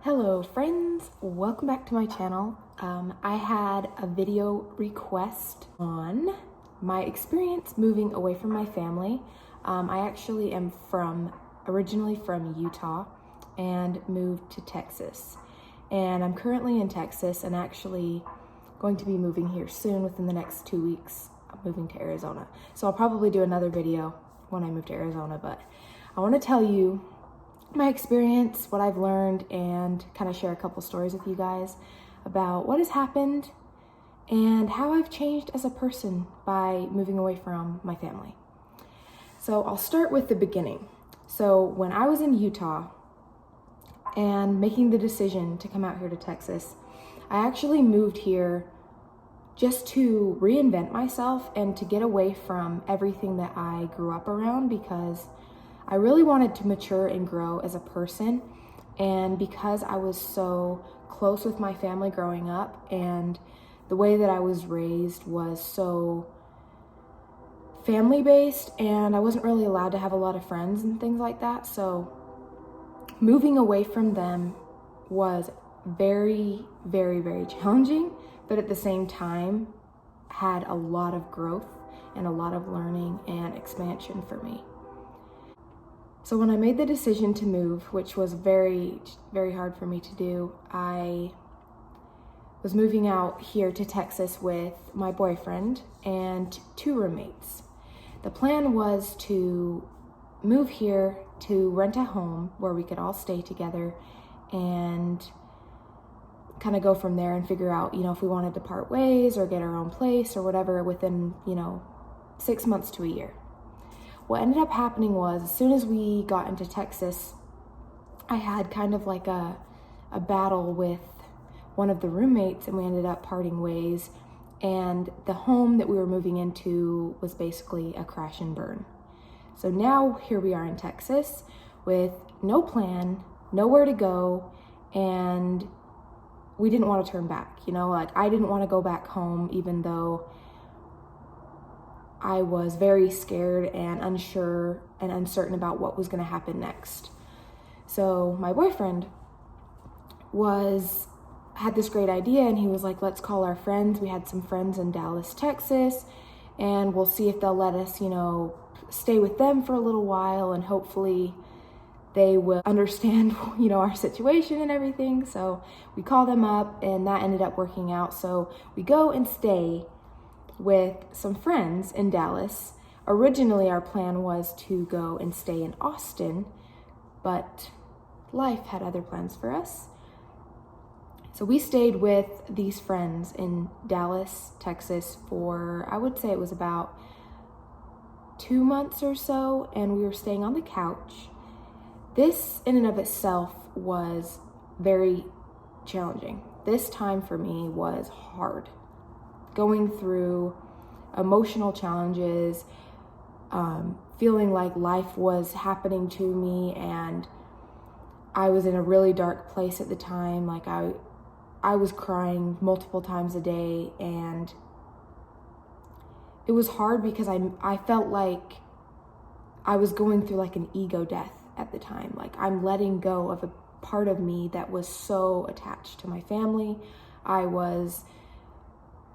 Hello friends, welcome back to my channel. I had a video request on my experience moving away from my family. I actually am originally from Utah and moved to Texas. And I'm currently in Texas and actually going to be moving here soon within the next 2 weeks. I'm moving to Arizona. So I'll probably do another video when I move to Arizona, but I want to tell you my experience, what I've learned, and kind of share a couple stories with you guys about what has happened and how I've changed as a person by moving away from my family. So I'll start with the beginning. So when I was in Utah and making the decision to come out here to Texas, I actually moved here just to reinvent myself and to get away from everything that I grew up around, because I really wanted to mature and grow as a person. And because I was so close with my family growing up, and the way that I was raised was so family-based, and I wasn't really allowed to have a lot of friends and things like that. So moving away from them was very, very, very challenging, but at the same time had a lot of growth and a lot of learning and expansion for me. So when I made the decision to move, which was very, very hard for me to do, I was moving out here to Texas with my boyfriend and 2 roommates. The plan was to move here to rent a home where we could all stay together and kind of go from there and figure out, if we wanted to part ways or get our own place or whatever within, 6 months to a year. What ended up happening was, as soon as we got into Texas, I had kind of like a battle with one of the roommates, and we ended up parting ways. And the home that we were moving into was basically a crash and burn. So now here we are in Texas with no plan, nowhere to go, and we didn't want to turn back. I didn't want to go back home, even though I was very scared and unsure and uncertain about what was going to happen next. So my boyfriend had this great idea, and he was like, let's call our friends. We had some friends in Dallas, Texas, and we'll see if they'll let us, stay with them for a little while, and hopefully they will understand, our situation and everything. So we called them up, and that ended up working out. So we go and stay with some friends in Dallas. Originally, our plan was to go and stay in Austin, but life had other plans for us. So we stayed with these friends in Dallas, Texas for, I would say it was about 2 months or so, and we were staying on the couch. This in and of itself was very challenging. This time for me was hard. Going through emotional challenges, feeling like life was happening to me, and I was in a really dark place at the time. Like I was crying multiple times a day, and it was hard because I felt like I was going through like an ego death at the time. Like I'm letting go of a part of me that was so attached to my family. I was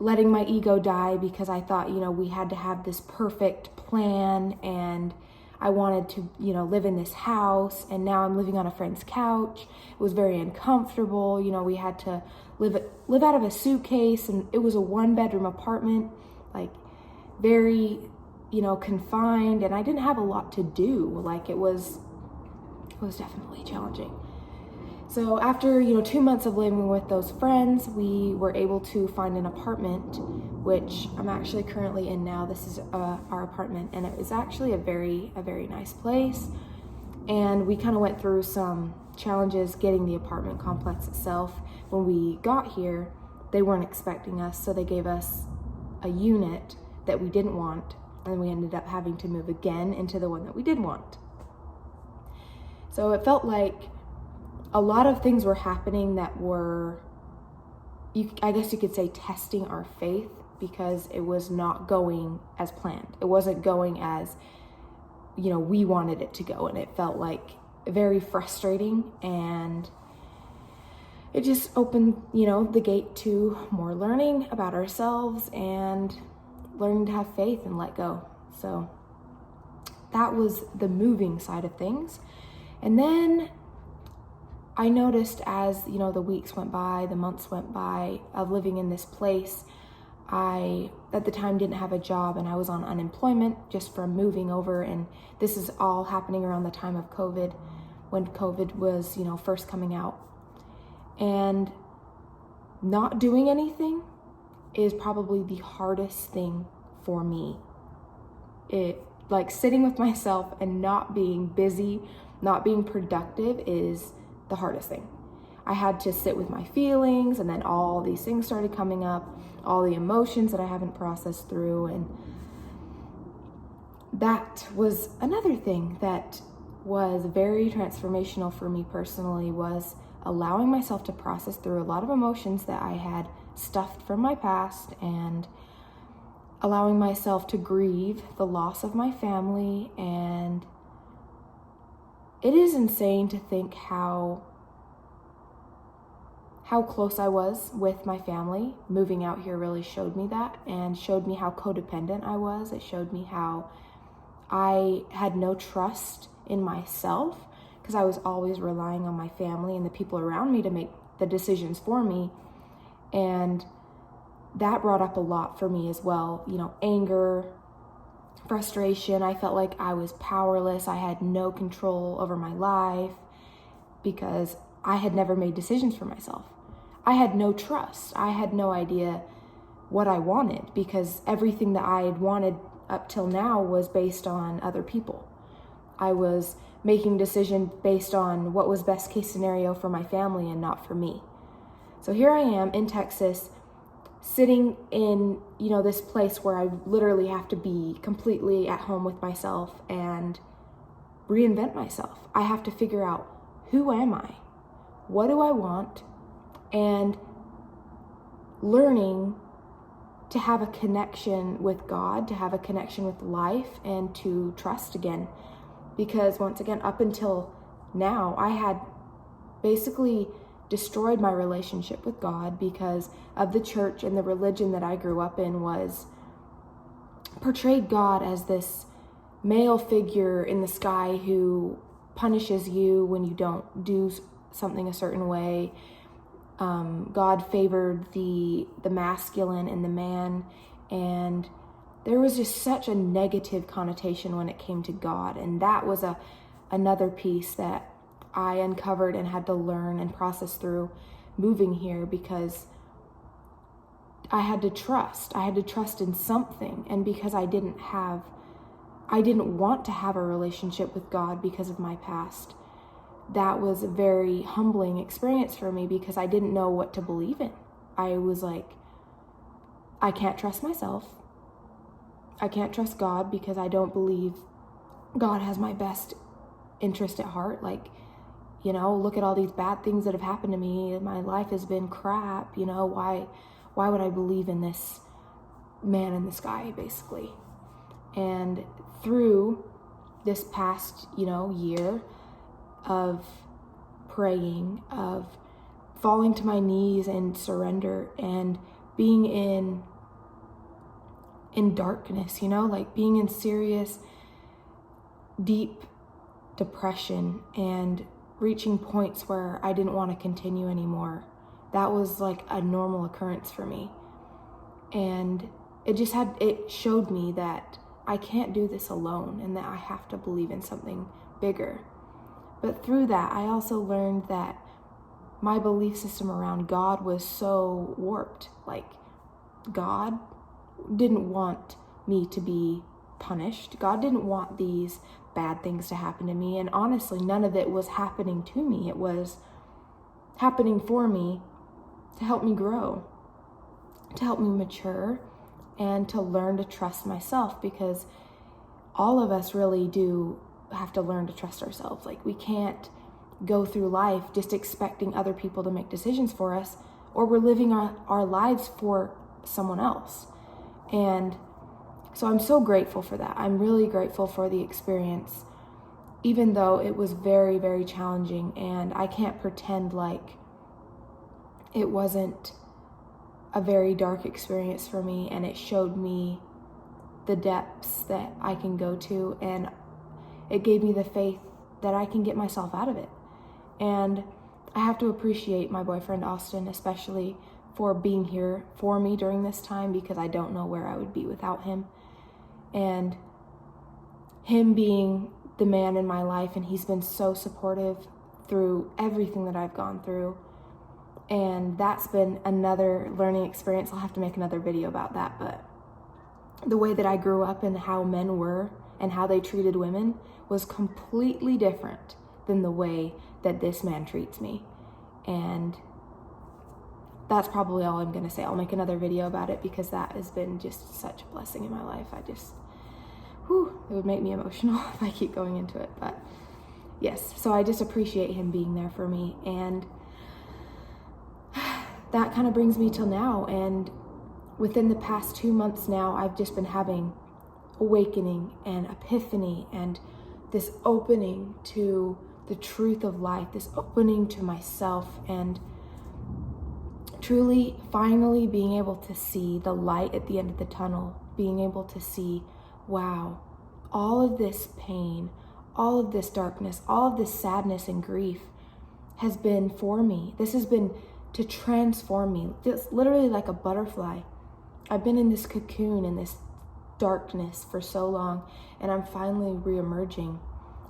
letting my ego die because I thought, we had to have this perfect plan, and I wanted to, live in this house, and now I'm living on a friend's couch. It was very uncomfortable. We had to live out of a suitcase, and it was a 1-bedroom apartment, like very, confined, and I didn't have a lot to do. Like it was definitely challenging. So after, 2 months of living with those friends, we were able to find an apartment, which I'm actually currently in now. This is our apartment, and it was actually a very nice place. And we kind of went through some challenges getting the apartment complex itself. When we got here, they weren't expecting us, so they gave us a unit that we didn't want, and we ended up having to move again into the one that we did want. So it felt like a lot of things were happening that were, I guess you could say, testing our faith, because it was not going as planned. It wasn't going as, we wanted it to go, and it felt like very frustrating. And it just opened, the gate to more learning about ourselves and learning to have faith and let go. So that was the moving side of things. And then I noticed as, the weeks went by, the months went by of living in this place, I, at the time, didn't have a job and I was on unemployment just from moving over. And this is all happening around the time of COVID, when COVID was, first coming out. And not doing anything is probably the hardest thing for me. Like sitting with myself and not being busy, not being productive is the hardest thing. I had to sit with my feelings, and then all these things started coming up, all the emotions that I haven't processed through. And that was another thing that was very transformational for me personally, was allowing myself to process through a lot of emotions that I had stuffed from my past, and allowing myself to grieve the loss of my family. And it is insane to think how close I was with my family. Moving out here really showed me that, and showed me how codependent I was. It showed me how I had no trust in myself, because I was always relying on my family and the people around me to make the decisions for me. And that brought up a lot for me as well. Anger, frustration. I felt like I was powerless. I had no control over my life because I had never made decisions for myself. I had no trust. I had no idea what I wanted, because everything that I had wanted up till now was based on other people. I was making decisions based on what was best case scenario for my family and not for me. So here I am in Texas, sitting in, this place where I literally have to be completely at home with myself and reinvent myself. I have to figure out, who am I? What do I want? And learning to have a connection with God, to have a connection with life, and to trust again. Because once again, up until now, I had basically destroyed my relationship with God because of the church, and the religion that I grew up in portrayed God as this male figure in the sky who punishes you when you don't do something a certain way. God favored the masculine and the man, and there was just such a negative connotation when it came to God. And that was another piece that I uncovered and had to learn and process through moving here, because I had to trust in something. And because I didn't want to have a relationship with God because of my past, that was a very humbling experience for me, because I didn't know what to believe in. I was like, I can't trust myself. I can't trust God because I don't believe God has my best interest at heart. Like, look at all these bad things that have happened to me. My life has been crap. Why would I believe in this man in the sky, basically? And through this past, year of praying, of falling to my knees and surrender, and being in darkness, like being in serious, deep depression and reaching points where I didn't want to continue anymore. That was like a normal occurrence for me. And it showed me that I can't do this alone, and that I have to believe in something bigger. But through that, I also learned that my belief system around God was so warped. Like, God didn't want me to be punished. God didn't want these bad things to happen to me. And honestly, none of it was happening to me. It was happening for me to help me grow, to help me mature, and to learn to trust myself, because all of us really do have to learn to trust ourselves. Like, we can't go through life just expecting other people to make decisions for us, or we're living our lives for someone else. And so I'm so grateful for that. I'm really grateful for the experience, even though it was very, very challenging. And I can't pretend like it wasn't a very dark experience for me, and it showed me the depths that I can go to, and it gave me the faith that I can get myself out of it. And I have to appreciate my boyfriend Austin, especially for being here for me during this time, because I don't know where I would be without him. And him being the man in my life, and he's been so supportive through everything that I've gone through. And that's been another learning experience. I'll have to make another video about that, but the way that I grew up and how men were and how they treated women was completely different than the way that this man treats me. And that's probably all I'm gonna say. I'll make another video about it, because that has been just such a blessing in my life. It would make me emotional if I keep going into it. But yes, so I just appreciate him being there for me. And that kind of brings me till now. And within the past 2 months now, I've just been having awakening and epiphany and this opening to the truth of life, this opening to myself, and truly finally being able to see the light at the end of the tunnel, being able to see, wow, all of this pain, all of this darkness, all of this sadness and grief has been for me. This has been to transform me. It's literally like a butterfly. I've been in this cocoon, in this darkness for so long, and I'm finally re-emerging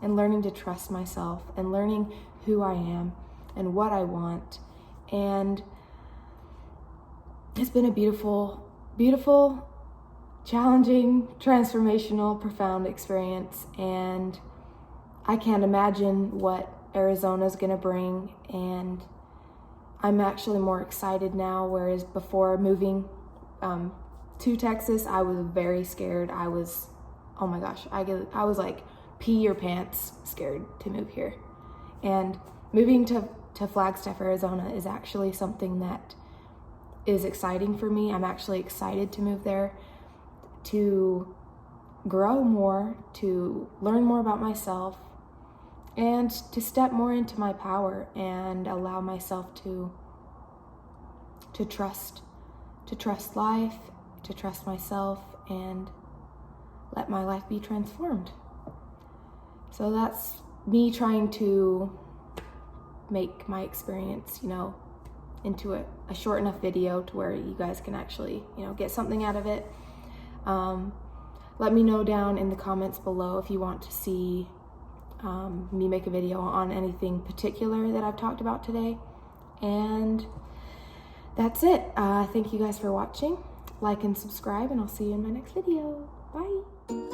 and learning to trust myself and learning who I am and what I want. And it's been a beautiful, beautiful, challenging, transformational, profound experience. And I can't imagine what Arizona's gonna bring. And I'm actually more excited now, whereas before moving to Texas, I was very scared. I was, oh my gosh, I was like, pee your pants scared to move here. And moving to Flagstaff, Arizona is actually something that is exciting for me. I'm actually excited to move there, to grow more, to learn more about myself, and to step more into my power and allow myself to trust life, to trust myself, and let my life be transformed. So that's me trying to make my experience, into a short enough video to where you guys can actually, get something out of it. Let me know down in the comments below if you want to see me make a video on anything particular that I've talked about today. And that's it. Thank you guys for watching. Like and subscribe, and I'll see you in my next video. Bye.